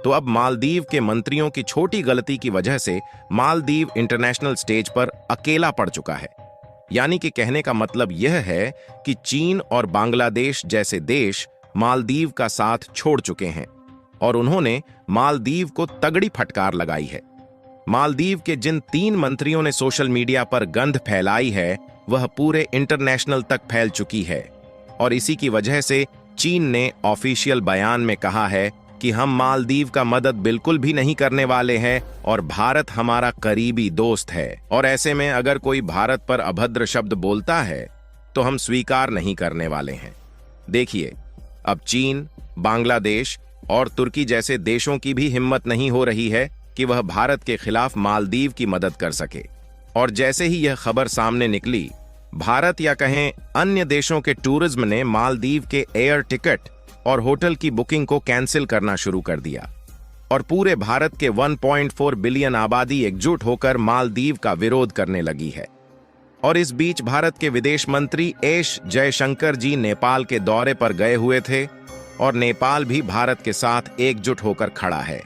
तो अब मालदीव के मंत्रियों की छोटी गलती की वजह से मालदीव इंटरनेशनल स्टेज पर अकेला पड़ चुका है। यानी कि कहने का मतलब यह है कि चीन और बांग्लादेश जैसे देश मालदीव का साथ छोड़ चुके हैं और उन्होंने मालदीव को तगड़ी फटकार लगाई है। मालदीव के जिन 3 मंत्रियों ने सोशल मीडिया पर गंध फैलाई है वह पूरे इंटरनेशनल तक फैल चुकी है और इसी की वजह से चीन ने ऑफिशियल बयान में कहा है कि हम मालदीव का मदद बिल्कुल भी नहीं करने वाले हैं और भारत हमारा करीबी दोस्त है और ऐसे में अगर कोई भारत पर अभद्र शब्द बोलता है तो हम स्वीकार नहीं करने वाले हैं। देखिए, अब चीन, बांग्लादेश और तुर्की जैसे देशों की भी हिम्मत नहीं हो रही है कि वह भारत के खिलाफ मालदीव की मदद कर सके। और जैसे ही यह खबर सामने निकली, भारत या कहें अन्य देशों के टूरिज्म ने मालदीव के एयर टिकट और होटल की बुकिंग को कैंसिल करना शुरू कर दिया और पूरे भारत के 1.4 बिलियन आबादी एकजुट होकर मालदीव का विरोध करने लगी है। और इस बीच भारत के विदेश मंत्री एस जयशंकर जी नेपाल के दौरे पर गए हुए थे और नेपाल भी भारत के साथ एकजुट होकर खड़ा है।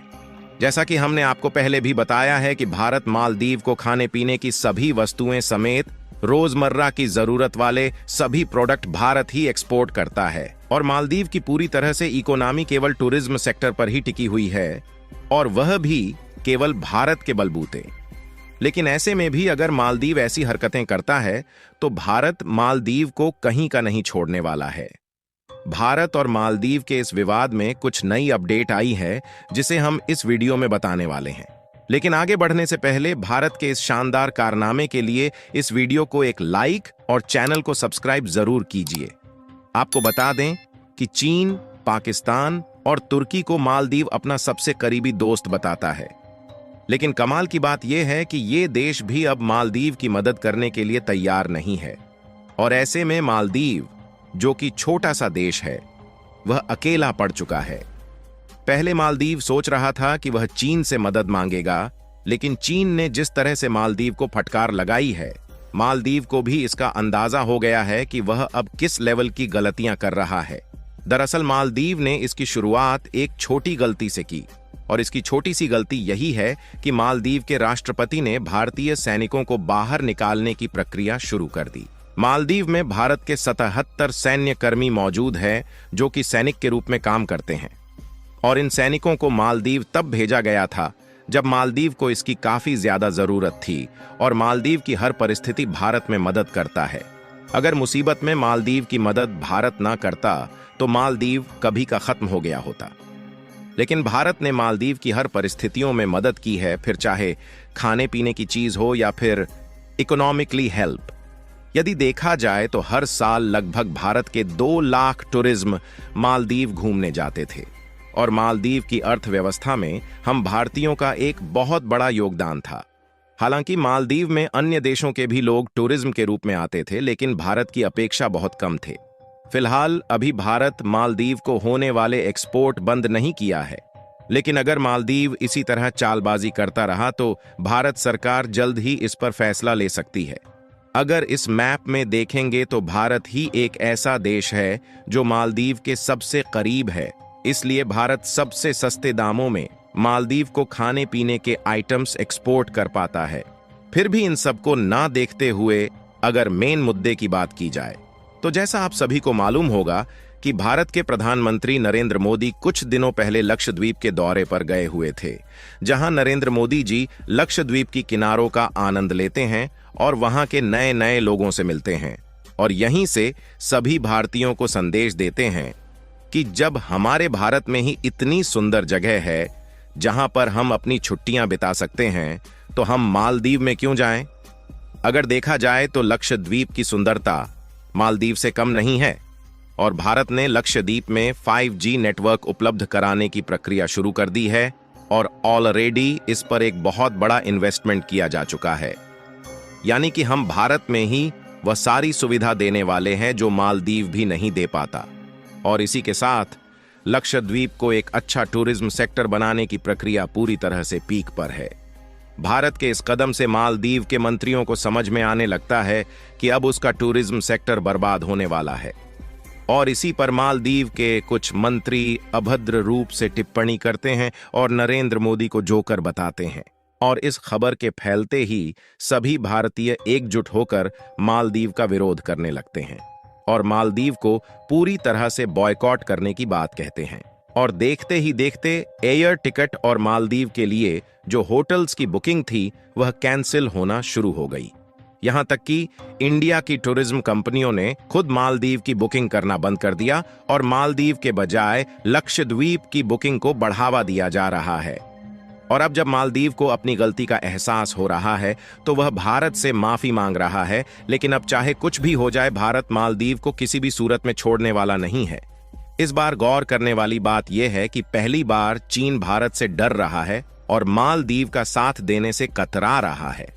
जैसा कि हमने आपको पहले भी बताया है कि भारत मालदीव को खाने पीने की सभी वस्तुएं समेत रोजमर्रा की जरूरत वाले सभी प्रोडक्ट भारत ही एक्सपोर्ट करता है और मालदीव की पूरी तरह से इकोनॉमी केवल टूरिज्म सेक्टर पर ही टिकी हुई है और वह भी केवल भारत के बलबूते। लेकिन ऐसे में भी अगर मालदीव ऐसी हरकतें करता है तो भारत मालदीव को कहीं का नहीं छोड़ने वाला है। भारत और मालदीव के इस विवाद में कुछ नई अपडेट आई है जिसे हम इस वीडियो में बताने वाले हैं। लेकिन आगे बढ़ने से पहले भारत के इस शानदार कारनामे के लिए इस वीडियो को एक लाइक और चैनल को सब्सक्राइब जरूर कीजिए। आपको बता दें कि चीन, पाकिस्तान और तुर्की को मालदीव अपना सबसे करीबी दोस्त बताता है। लेकिन कमाल की बात यह है कि ये देश भी अब मालदीव की मदद करने के लिए तैयार नहीं है और ऐसे में मालदीव, जो कि छोटा सा देश है, वह अकेला पड़ चुका है। पहले मालदीव सोच रहा था कि वह चीन से मदद मांगेगा, लेकिन चीन ने जिस तरह से मालदीव को फटकार लगाई है, मालदीव को भी इसका अंदाजा हो गया है कि वह अब किस लेवल की गलतियां कर रहा है। दरअसल मालदीव ने इसकी शुरुआत एक छोटी गलती से की और इसकी छोटी सी गलती यही है कि मालदीव के राष्ट्रपति ने भारतीय सैनिकों को बाहर निकालने की प्रक्रिया शुरू कर दी। मालदीव में भारत के 77 सैन्य कर्मी मौजूद हैं जो कि सैनिक के रूप में काम करते हैं और इन सैनिकों को मालदीव तब भेजा गया था जब मालदीव को इसकी काफी ज्यादा जरूरत थी और मालदीव की हर परिस्थिति भारत में मदद करता है। अगर मुसीबत में मालदीव की मदद भारत ना करता तो मालदीव कभी का खत्म हो गया होता। लेकिन भारत ने मालदीव की हर परिस्थितियों में मदद की है, फिर चाहे खाने पीने की चीज हो या फिर इकोनॉमिकली हेल्प। यदि देखा जाए तो हर साल लगभग भारत के 2 लाख टूरिज्म मालदीव घूमने जाते थे और मालदीव की अर्थव्यवस्था में हम भारतीयों का एक बहुत बड़ा योगदान था। हालांकि मालदीव में अन्य देशों के भी लोग टूरिज्म के रूप में आते थे, लेकिन भारत की अपेक्षा बहुत कम थे। फिलहाल अभी भारत मालदीव को होने वाले एक्सपोर्ट बंद नहीं किया है, लेकिन अगर मालदीव इसी तरह चालबाजी करता रहा तो भारत सरकार जल्द ही इस पर फैसला ले सकती है। अगर इस मैप में देखेंगे तो भारत ही एक ऐसा देश है जो मालदीव के सबसे करीब है, इसलिए भारत सबसे सस्ते दामों में मालदीव को खाने पीने के आइटम्स एक्सपोर्ट कर पाता है। फिर भी इन सबको ना देखते हुए अगर मेन मुद्दे की बात की जाए तो जैसा आप सभी को मालूम होगा कि भारत के प्रधानमंत्री नरेंद्र मोदी कुछ दिनों पहले लक्षद्वीप के दौरे पर गए हुए थे, जहां नरेंद्र मोदी जी लक्षद्वीप की किनारों का आनंद लेते हैं और वहां के नए नए लोगों से मिलते हैं और यहीं से सभी भारतीयों को संदेश देते हैं कि जब हमारे भारत में ही इतनी सुंदर जगह है जहां पर हम अपनी छुट्टियां बिता सकते हैं तो हम मालदीव में क्यों जाएं? अगर देखा जाए तो लक्षद्वीप की सुंदरता मालदीव से कम नहीं है और भारत ने लक्षद्वीप में 5G नेटवर्क उपलब्ध कराने की प्रक्रिया शुरू कर दी है और ऑलरेडी इस पर एक बहुत बड़ा इन्वेस्टमेंट किया जा चुका है। यानी कि हम भारत में ही वह सारी सुविधा देने वाले हैं जो मालदीव भी नहीं दे पाता और इसी के साथ लक्षद्वीप को एक अच्छा टूरिज्म सेक्टर बनाने की प्रक्रिया पूरी तरह से पीक पर है। भारत के इस कदम से मालदीव के मंत्रियों को समझ में आने लगता है कि अब उसका टूरिज्म सेक्टर बर्बाद होने वाला है। और इसी पर मालदीव के कुछ मंत्री अभद्र रूप से टिप्पणी करते हैं और नरेंद्र मोदी को जोकर बताते हैं। और इस खबर के फैलते ही सभी भारतीय एकजुट होकर मालदीव का विरोध करने लगते हैं और मालदीव को पूरी तरह से बॉयकॉट करने की बात कहते हैं। और देखते ही देखते एयर टिकट और मालदीव के लिए जो होटल्स की बुकिंग थी वह कैंसिल होना शुरू हो गई। यहां तक कि इंडिया की टूरिज्म कंपनियों ने खुद मालदीव की बुकिंग करना बंद कर दिया और मालदीव के बजाय लक्षद्वीप की बुकिंग को बढ़ावा दिया जा रहा है। और अब जब मालदीव को अपनी गलती का एहसास हो रहा है तो वह भारत से माफी मांग रहा है, लेकिन अब चाहे कुछ भी हो जाए भारत मालदीव को किसी भी सूरत में छोड़ने वाला नहीं है। इस बार गौर करने वाली बात यह है कि पहली बार चीन भारत से डर रहा है और मालदीव का साथ देने से कतरा रहा है।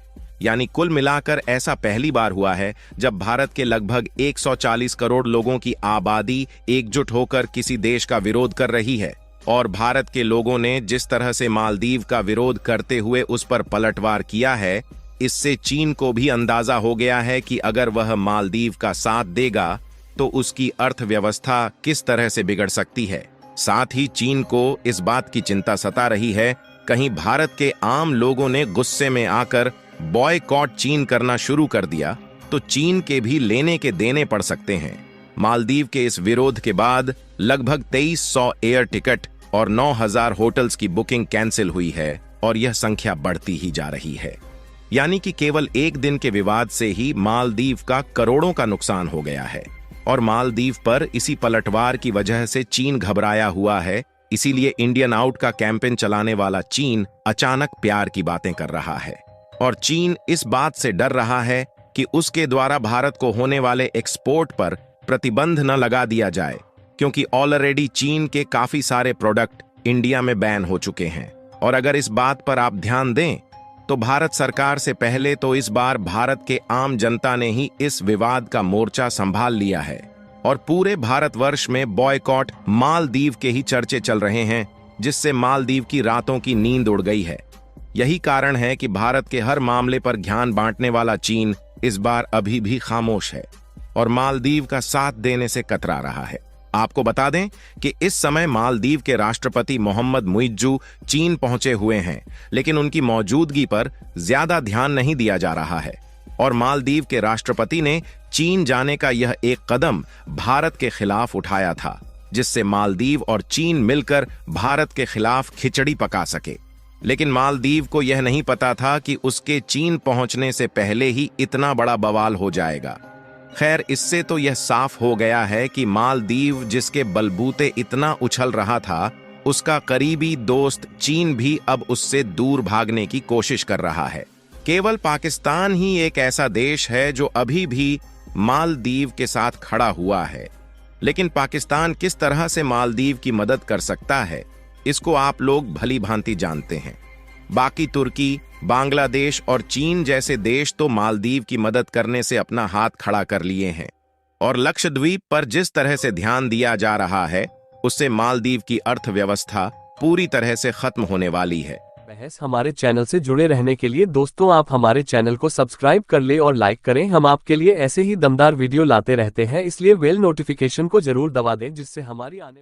यानी कुल मिलाकर ऐसा पहली बार हुआ है जब भारत के लगभग 140 करोड़ लोगों की आबादी एकजुट होकर किसी देश का विरोध कर रही है। और भारत के लोगों ने जिस तरह से मालदीव का विरोध करते हुए उस पर पलटवार किया है, इससे चीन को भी अंदाजा हो गया है कि अगर वह मालदीव का साथ देगा तो उसकी अर्थव्यवस्था किस तरह से बिगड़ सकती है। साथ ही चीन को इस बात की चिंता सता रही है, कहीं भारत के आम लोगों ने गुस्से में आकर बॉयकॉट चीन करना शुरू कर दिया तो चीन के भी लेने के देने पड़ सकते हैं। मालदीव के इस विरोध के बाद लगभग 2300 एयर टिकट और 9000 होटल्स की बुकिंग कैंसिल हुई है और यह संख्या बढ़ती ही जा रही है। यानी कि केवल एक दिन के विवाद से ही मालदीव का करोड़ों का नुकसान हो गया है। और मालदीव पर इसी पलटवार की वजह से चीन घबराया हुआ है। इसीलिए इंडियन आउट का कैंपेन चलाने वाला चीन अचानक प्यार की बातें कर रहा है। और चीन इस बात से डर रहा है कि उसके द्वारा भारत को होने वाले एक्सपोर्ट पर प्रतिबंध न लगा दिया जाए, क्योंकि ऑलरेडी चीन के काफी सारे प्रोडक्ट इंडिया में बैन हो चुके हैं। और अगर इस बात पर आप ध्यान दें तो भारत सरकार से पहले तो इस बार भारत के आम जनता ने ही इस विवाद का मोर्चा संभाल लिया है और पूरे भारतवर्ष में बॉयकॉट मालदीव के ही चर्चे चल रहे हैं, जिससे मालदीव की रातों की नींद उड़ गई है। यही कारण है कि भारत के हर मामले पर ज्ञान बांटने वाला चीन इस बार अभी भी खामोश है और मालदीव का साथ देने से कतरा रहा है। आपको बता दें कि इस समय मालदीव के राष्ट्रपति मोहम्मद मुइज्जू चीन पहुंचे हुए हैं, लेकिन उनकी मौजूदगी पर ज्यादा ध्यान नहीं दिया जा रहा है। और मालदीव के राष्ट्रपति ने चीन जाने का यह एक कदम भारत के खिलाफ उठाया था, जिससे मालदीव और चीन मिलकर भारत के खिलाफ खिचड़ी पका सके। लेकिन मालदीव को यह नहीं पता था कि उसके चीन पहुंचने से पहले ही इतना बड़ा बवाल हो जाएगा। खैर, इससे तो यह साफ हो गया है कि मालदीव जिसके बलबूते इतना उछल रहा था, उसका करीबी दोस्त चीन भी अब उससे दूर भागने की कोशिश कर रहा है। केवल पाकिस्तान ही एक ऐसा देश है जो अभी भी मालदीव के साथ खड़ा हुआ है। लेकिन पाकिस्तान किस तरह से मालदीव की मदद कर सकता है, इसको आप लोग भली भांति जानते हैं। बाकी तुर्की, बांग्लादेश और चीन जैसे देश तो मालदीव की मदद करने से अपना हाथ खड़ा कर लिए हैं। और लक्षद्वीप पर जिस तरह से ध्यान दिया जा रहा है, उससे मालदीव की अर्थव्यवस्था पूरी तरह से खत्म होने वाली है। बहस हमारे चैनल से जुड़े रहने के लिए दोस्तों आप हमारे चैनल को सब्सक्राइब कर ले और लाइक करें। हम आपके लिए ऐसे ही दमदार वीडियो लाते रहते हैं, इसलिए बेल नोटिफिकेशन को जरूर दबा दें, जिससे हमारी आने